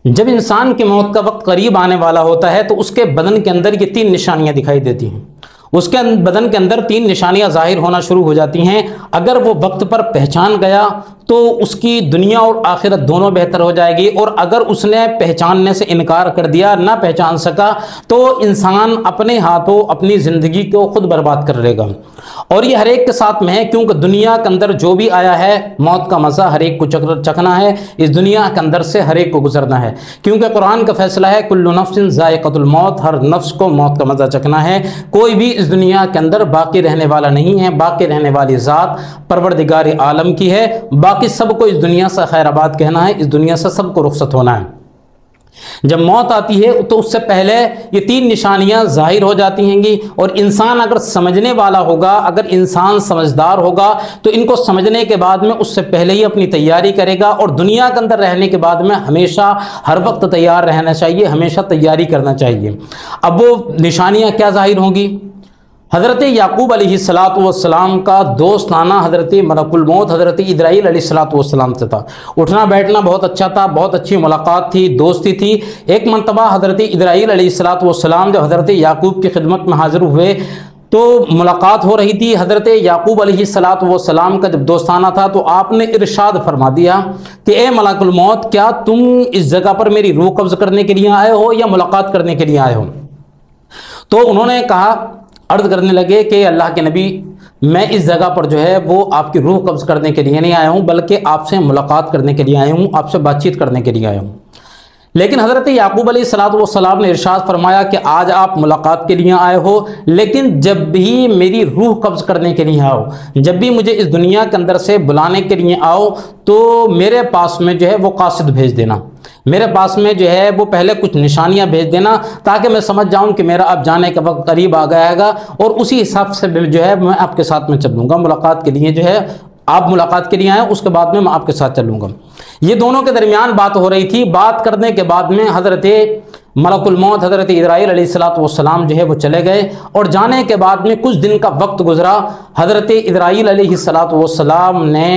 जब इंसान की मौत का वक्त करीब आने वाला होता है तो उसके बदन के अंदर ये 3 निशानियां दिखाई देती हैं। उसके बदन के अंदर 3 निशानियां जाहिर होना शुरू हो जाती हैं। अगर वो वक्त पर पहचान गया तो उसकी दुनिया और आखिरत दोनों बेहतर हो जाएगी, और अगर उसने पहचानने से इनकार कर दिया, ना पहचान सका, तो इंसान अपने हाथों अपनी ज़िंदगी को खुद बर्बाद कर लेगा। और ये हर एक के साथ में है, क्योंकि दुनिया के अंदर जो भी आया है मौत का मज़ा हर एक को चखना है। इस दुनिया के अंदर से हर एक को गुजरना है, क्योंकि कुरान का फैसला है कुल्लु नफ्सिन ज़ाइक़तुल मौत, हर नफ्स को मौत का मज़ा चखना है। कोई भी इस दुनिया के अंदर बाकी रहने वाला नहीं है। बाकी रहने वाली ज़ात परवरदिगार आलम की है। बाकी सबको इस दुनिया से खैराबाद कहना है, इस दुनिया से सबको रुखसत होना है। जब मौत आती है तो उससे पहले ये 3 निशानियां जाहिर हो जाती हैंगी, और इंसान अगर समझने वाला होगा, अगर इंसान समझदार होगा, तो इनको समझने के बाद में उससे पहले ही अपनी तैयारी करेगा। और दुनिया के अंदर रहने के बाद में हमेशा हर वक्त तैयार रहना चाहिए, हमेशा तैयारी करना चाहिए। अब वो निशानियां क्या जाहिर होंगी? हज़रत याकूब अलैहिस्सलाम का दोस्ताना हज़रत मलकुल मौत हज़रत इजराइल अलैहिस्सलाम से था। उठना बैठना बहुत अच्छा था, बहुत अच्छी मुलाकात थी, दोस्ती थी। एक मरतबा हज़रत इजराइल अलैहिस्सलाम जब हज़रत याकूब की खिदमत में हाजिर हुए तो मुलाकात हो रही थी। हज़रत याकूब अलैहिस्सलाम का जब दोस्ताना था तो आपने इरशाद फरमा दिया कि ए मलकुल मौत, क्या तुम इस जगह पर मेरी रूह कब्ज़ करने के लिए आए हो या मुलाकात करने के लिए आए हो? तो उन्होंने कहा, अर्ज़ करने लगे कि अल्लाह के नबी, मैं इस जगह पर जो है वो आपकी रूह कब्ज़ करने के लिए नहीं आया हूँ, बल्कि आपसे मुलाकात करने के लिए आया हूँ, आपसे बातचीत करने के लिए आया हूँ। लेकिन हज़रत याकूब अलैहिस्सलाम ने इरशाद फरमाया कि आज आप मुलाकात के लिए आए हो, लेकिन जब भी मेरी रूह कब्ज़ करने के लिए आओ, जब भी मुझे इस दुनिया के अंदर से बुलाने के लिए आओ, तो मेरे पास में जो है वो कासिद भेज देना। मेरे पास में जो है वो पहले कुछ निशानियां भेज देना, ताकि मैं समझ जाऊं कि मेरा अब जाने का वक्त करीब आ गया, और उसी हिसाब से जो है मैं आपके साथ में चलूँगा। मुलाकात के लिए जो है आप मुलाकात के लिए आए, उसके बाद में मैं आपके साथ चलूँगा। ये दोनों के दरमियान बात हो रही थी। बात करने के बाद में हज़रत मलकुल मौत हज़रत इजराइल अलैहिस्सलाम जो है वो चले गए, और जाने के बाद में कुछ दिन का वक्त गुजरा। हज़रत इजराइल अलैहिस्सलाम ने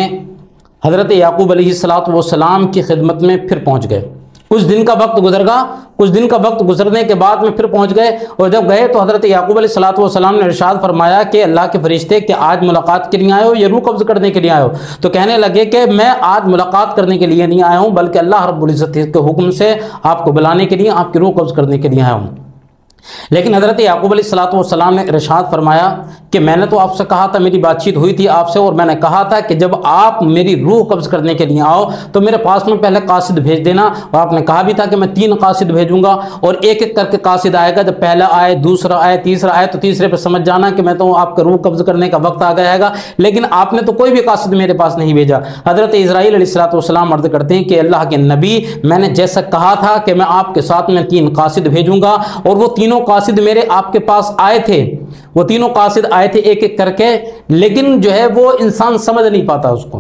हज़रत याकूब अलैहिस्सलाम की खिदमत में फिर पहुँच गए। कुछ दिन का वक्त गुजरगा, कुछ दिन का वक्त गुजरने के बाद में फिर पहुंच गए, और जब गए तो हज़रत याकूब अलैहिस्सलाम ने इरशाद फरमाया कि अल्लाह के फरिश्ते, कि आज मुलाकात के लिए आए हो या रूह कब्ज़ करने के लिए आए हो? तो कहने लगे कि मैं आज मुलाकात करने के लिए नहीं आया हूँ, बल्कि अल्लाह रब्बुल इज़्ज़त के हुक्म से आपको बुलाने के लिए, आपकी रूह कब्ज़ करने के लिए आया हूँ। लेकिन हज़रत याकूब अलैहिस्सलाम ने इरशाद फरमाया कि मैंने तो आपसे कहा था, मेरी बातचीत हुई थी आपसे, और मैंने कहा था कि जब आप मेरी रूह कब्ज़ करने के लिए आओ तो मेरे पास में पहले कासिद भेज देना। और आपने कहा भी था कि मैं 3 कासिद भेजूंगा, और एक एक करके कासिद आएगा। जब पहला आए, दूसरा आए, तीसरा आए, तो तीसरे पर समझ जाना कि मैं तो आपका रूह कब्ज़ करने का वक्त आ गया है। लेकिन आपने तो कोई भी कासिद मेरे पास नहीं भेजा। हज़रत इजराइल अलैहिस्सलाम अर्ज़ करते हैं कि अल्लाह के नबी, मैंने जैसा कहा था कि मैं आपके साथ में 3 कासिद भेजूंगा, और वो तीनों कासिद मेरे आपके पास आए थे। वो तीनों कासिद आए थे एक एक करके, लेकिन जो है वो इंसान समझ नहीं पाता उसको।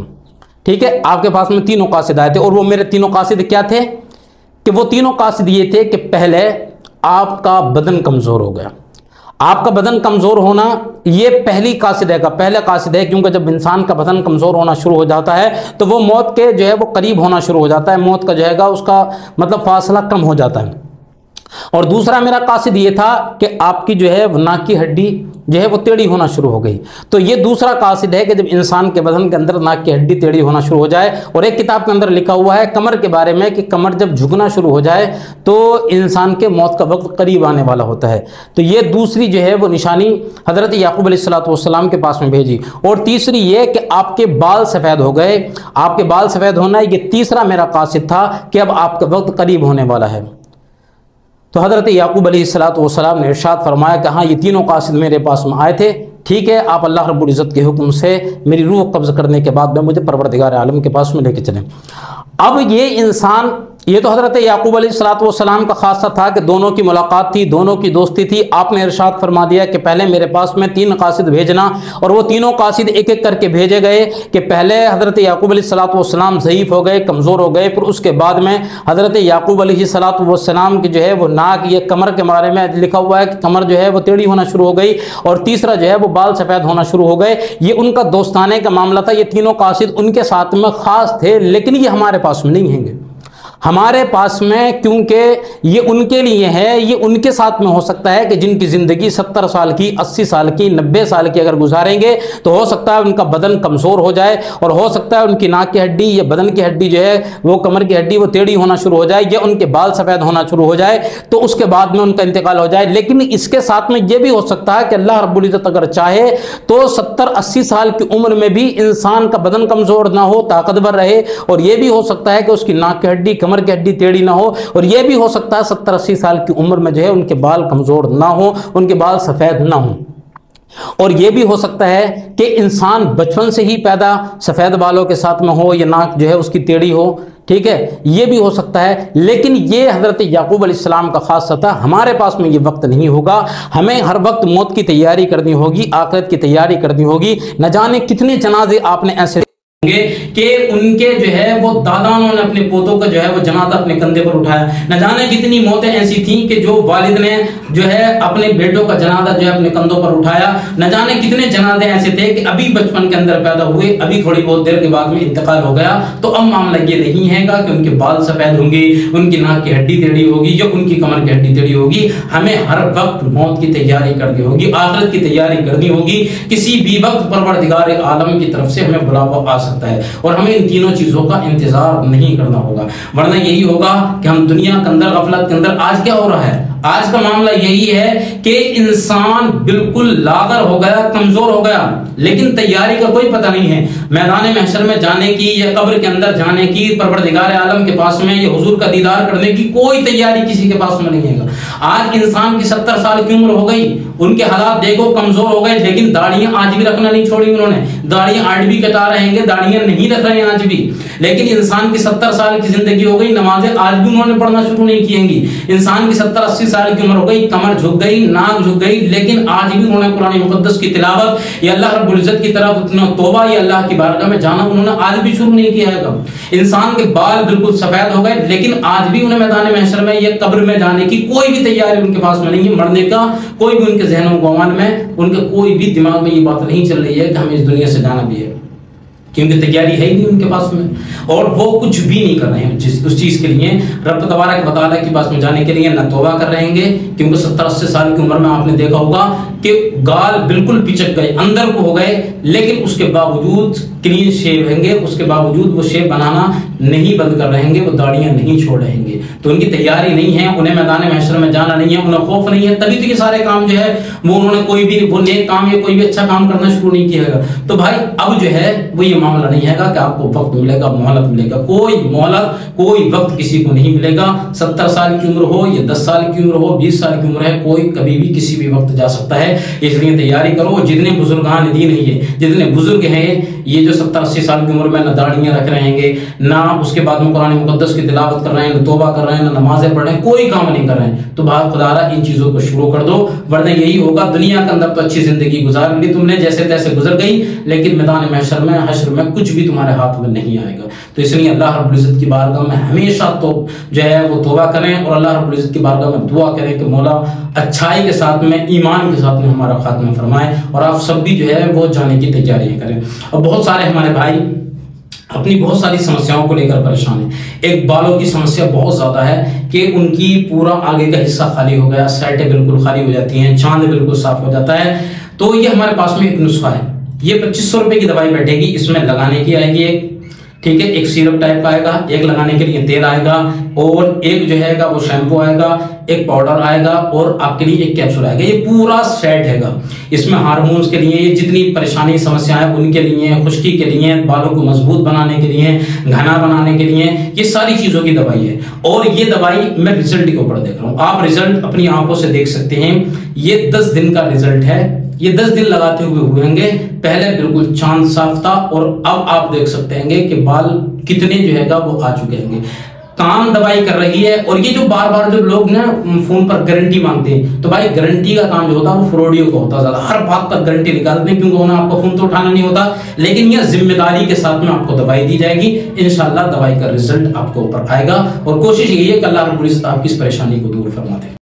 ठीक है, आपके पास में 3 कासिद आए थे, और वो मेरे 3 कासिद क्या थे? कि वो 3 कासिद ये थे कि पहले आपका बदन कमज़ोर हो गया। आपका बदन कमज़ोर होना ये पहली कासिद है का पहला कासिद है, क्योंकि जब इंसान का बदन कमज़ोर होना शुरू हो जाता है तो वो मौत के जो है वो करीब होना शुरू हो जाता है। मौत का जो है उसका मतलब फासला कम हो जाता है। और दूसरा मेरा कासिद ये था कि आपकी जो है नाक की हड्डी जो है वो टेढ़ी होना शुरू हो गई। तो ये दूसरा कासिद है कि जब इंसान के बदन के अंदर नाक की हड्डी टेढ़ी होना शुरू हो जाए। और एक किताब के अंदर लिखा हुआ है कमर के बारे में कि कमर जब झुकना शुरू हो जाए तो इंसान के मौत का वक्त करीब आने वाला होता है। तो ये दूसरी जो है वो निशानी हज़रत याकूब अलैहिस्सलाम के पास में भेजी। और तीसरी ये कि आपके बाल सफ़ेद हो गए। आपके बाल सफ़ेद होना ये तीसरा मेरा कासिद था कि अब आपका वक्त करीब होने वाला है। तो हज़रत याकूब अलैहिस्सलाम ने इरशाद फरमाया कि हाँ, ये तीनों कासिद मेरे पास में आए थे। ठीक है, आप अल्लाह रब्बुल इज़्ज़त के हुक्म से मेरी रूह कब्ज़ करने के बाद में मुझे परवरदिगार आलम के पास में लेके चलें। अब ये इंसान, ये तो हज़रत याकूब अलैहिस्सलाम का खासा था कि दोनों की मुलाकात थी, दोनों की दोस्ती थी। आपने इरशाद फरमा दिया कि पहले मेरे पास में 3 कासिद भेजना, और वो तीनों कासिद एक एक करके भेजे गए। कि पहले हज़रत याकूब अलैहिस्सलाम ज़ईफ़ हो गए, कमज़ोर हो गए, फिर उसके बाद में हज़रत याकूब अलैहिस्सलाम की जो है वो नाक, ये कमर के बारे में लिखा हुआ है कि कमर जो है वो टेढ़ी होना शुरू हो गई, और तीसरा जो है वो बाल सफ़ेद होना शुरू हो गए। ये उनका दोस्ताने का मामला था। ये तीनों कासिद उनके साथ में ख़ास थे, लेकिन ये हमारे पास में नहीं हैंगे। हमारे पास में, क्योंकि ये उनके लिए है, ये उनके साथ में हो सकता है कि जिनकी ज़िंदगी 70 साल की, 80 साल की, 90 साल की अगर गुजारेंगे तो हो सकता है उनका बदन कमज़ोर हो जाए और हो सकता है उनकी नाक की हड्डी या बदन की हड्डी जो है वो कमर की हड्डी वो टेढ़ी होना शुरू हो जाए या उनके बाल सफ़ेद होना शुरू हो जाए, तो उसके बाद में उनका इंतकाल हो जाए। लेकिन इसके साथ में ये भी हो सकता है कि अल्लाह रब्बुल इज़्ज़त अगर चाहे तो 70-80 साल की उम्र में भी इंसान का बदन कमज़ोर ना हो, ताकतवर रहे। और ये भी हो सकता है कि उसकी नाक की हड्डी, कमर की हड्डी टेढ़ी ना हो। और ये भी हो सकता है 70-80 साल की उम्र में जो है उनके बाल कमज़ोर ना हो, उनके बाल सफ़ेद ना हो। और ये भी हो सकता है कि इंसान बचपन से ही पैदा सफ़ेद बालों के साथ में हो या नाक जो है उसकी टेढ़ी हो, ठीक है, ये भी हो सकता है। लेकिन ये हज़रत याकूब अलैहिस्सलाम का खास था। हमारे पास में ये वक्त नहीं होगा, हमें हर वक्त मौत की तैयारी करनी होगी, आखिरत की तैयारी करनी होगी। न जाने कितने जनाजे आपने ऐसे कि उनके जो है वो दादाओं ने अपने पोतों का जो है वो जनाजा अपने कंधे पर उठाया। न जाने कितनी मौतें ऐसी थीं कि जो वालिद ने जो है अपने बेटों का जनाजा जो है अपने कंधों पर उठाया। न जाने कितने जनाजे ऐसे थे कि अभी बचपन के अंदर पैदा हुए, अभी थोड़ी बहुत देर के बाद में इंतकाल हो गया। तो अब मामला ये नहीं है कि उनके बाल सफेद होंगे, उनकी नाक की हड्डी टेढ़ी होगी या उनकी कमर की हड्डी टेढ़ी होगी। हमें हर वक्त मौत की तैयारी करनी होगी, आखिरत की तैयारी करनी होगी। किसी भी वक्त परवरदिगार आलम की तरफ से हमें बुलावा आ सकता है और हमें इन तीनों चीजों का इंतजार नहीं करना होगा, वरना यही होगा कि हम दुनिया के अंदर गफलत के अंदर। आज क्या हो रहा है, आज का मामला यही है कि इंसान बिल्कुल लागर हो गया, कमजोर हो गया, लेकिन तैयारी का कोई पता नहीं है। मैदान महशर में जाने की या कब्र के अंदर जाने की, परवरदिगार आलम के पास में या हुजूर का दीदार करने की कोई तैयारी किसी के पास में नहीं है। आज इंसान की 70 साल की उम्र हो गई, उनके हालात देखो कमजोर हो गए, लेकिन दाढ़ियां आज भी रखना नहीं छोड़ी उन्होंने। दाढ़ियां आज भी कटा रहेंगे, दाढ़ियां नहीं रख रहे हैं आज भी। लेकिन इंसान की 70 साल की जिंदगी हो गई, नमाजें आज भी उन्होंने पढ़ना शुरू नहीं किएंगी। इंसान की 70-80 साल की उम्र हो गई, कमर झुक गई, नाक झुक गई, लेकिन आज भी उन्होंने कुरान मुकद्दस की तिलावत या अल्लाह रब्बुल इज्जत की तरफ तौबा या अल्लाह की बारगाह में जाना उन्होंने आज भी शुरू नहीं किया है। इंसान के बाल बिल्कुल सफेद हो गए, लेकिन आज भी उन्हें मैदान महशर में या कब्र में जाने की कोई भी तैयारी उनके पास में नहीं है। मरने का कोई भी उनके ज़हनों गोमान में, उनके कोई भी दिमाग में ये बात नहीं चल रही है कि हमें इस दुनिया से जाना भी है, क्योंकि तैयारी है ही नहीं उनके पास में और वो कुछ भी नहीं कर रहे हैं उस चीज़ के लिए, रब तबारक व तआला के पास में जाने के लिए न तौबा कर रहेंगे। क्योंकि 70-80 साल की उम्र में आपने देखा होगा कि गाल बिल्कुल पिचक गए, अंदर को हो गए, लेकिन उसके बावजूद क्लीन शेव रहेंगे, उसके बावजूद वो शेव बनाना नहीं बंद कर रहेंगे, वो दाढ़ियां नहीं छोड़ रहेंगे। तो उनकी तैयारी नहीं है, उन्हें मैदान महशर में जाना नहीं है, उन्हें खौफ नहीं है, तभी तो ये सारे काम जो है वो उन्होंने कोई भी वो नेक काम या कोई भी अच्छा काम करना शुरू नहीं किया है। तो भाई अब जो है वो ये मामला नहीं है कि आपको वक्त मिलेगा, मोहलत मिलेगा, कोई मोहलत कोई वक्त किसी को नहीं मिलेगा। 70 साल की उम्र हो या 10 साल की उम्र हो, 20 साल की उम्र है, कोई कभी भी किसी भी वक्त जा सकता है। इसलिए तैयारी करो। जितने बुजुर्गान दीन है, जितने बुजुर्ग हैं, ये जो 70-80 साल की उम्र में ना दाढ़ियां रख रहेंगे, ना उसके बाद में कुरान मुकद्दस की तिलावत कर रहे हैं, ना तौबा कर रहे हैं, ना नमाजें पढ़ रहे हैं, कोई काम नहीं कर रहे हैं, तो बात खुदारा इन चीजों को शुरू कर दो, वरना यही होगा दुनिया के अंदर तो अच्छी जिंदगी गुजार ली तुमने, जैसे तैसे गुजर गई, लेकिन मैदान महशर में हश्र में कुछ भी तुम्हारे हाथ में नहीं आएगा। तो इसलिए अल्लाह रब्बुल इज्जत की बारगाह में हमेशा तो जो है वो तौबा करें और अल्लाह रब्बुल इज्जत की बारगाह में दुआ करें कि मौला अच्छाई के साथ में, ईमान के साथ में हमारा खात्मा फरमाए और आप सब भी जो है वो जाने की तैयारियां करें। और बहुत सारे हमारे भाई अपनी बहुत सारी समस्याओं को लेकर परेशान है। एक बालों की समस्या बहुत ज़्यादा है कि उनकी पूरा आगे का हिस्सा खाली हो गया, साइडें बिल्कुल खाली हो जाती हैं, चांद बिल्कुल साफ हो जाता है। तो ये हमारे पास में एक नुस्खा है, ये 2500 रुपये की दवाई बैठेगी, इसमें लगाने की आएगी एक, ठीक है, एक सिरप टाइप का आएगा, एक लगाने के लिए तेल आएगा और एक जो है वो शैम्पू आएगा, एक पाउडर आएगा और आपके लिए एक कैप्सूल आएगा। ये पूरा सेट हैगा। इसमें हार्मोन्स के लिए, ये जितनी परेशानी समस्याएं उनके लिए, खुश्की के लिए, बालों को मजबूत बनाने के लिए, घना बनाने के लिए, ये सारी चीजों की दवाई है। और ये दवाई मैं रिजल्ट के ऊपर देख रहा हूँ, आप रिजल्ट अपनी आंखों से देख सकते हैं। ये 10 दिन का रिजल्ट है, ये 10 दिन लगाते हुए होंगे। पहले बिल्कुल चांद साफ था और अब आप देख सकते हैं कि बाल कितने जो है वो आ चुके हैं। काम दवाई कर रही है। और ये जो बार बार जो लोग ना फोन पर गारंटी मांगते हैं, तो भाई गारंटी का काम जो होता है वो फ्रॉडियो का होता है, ज्यादा हर बात पर गारंटी निकालते हैं, क्योंकि उन्हें आपका फोन तो उठाना नहीं होता। लेकिन यह जिम्मेदारी के साथ में आपको दवाई दी जाएगी, इंशाल्लाह दवाई का रिजल्ट आपको ऊपर आएगा। और कोशिश यही है कि अल्लाह रब्बुल इज्जत आपकी इस परेशानी को दूर फरमा दे।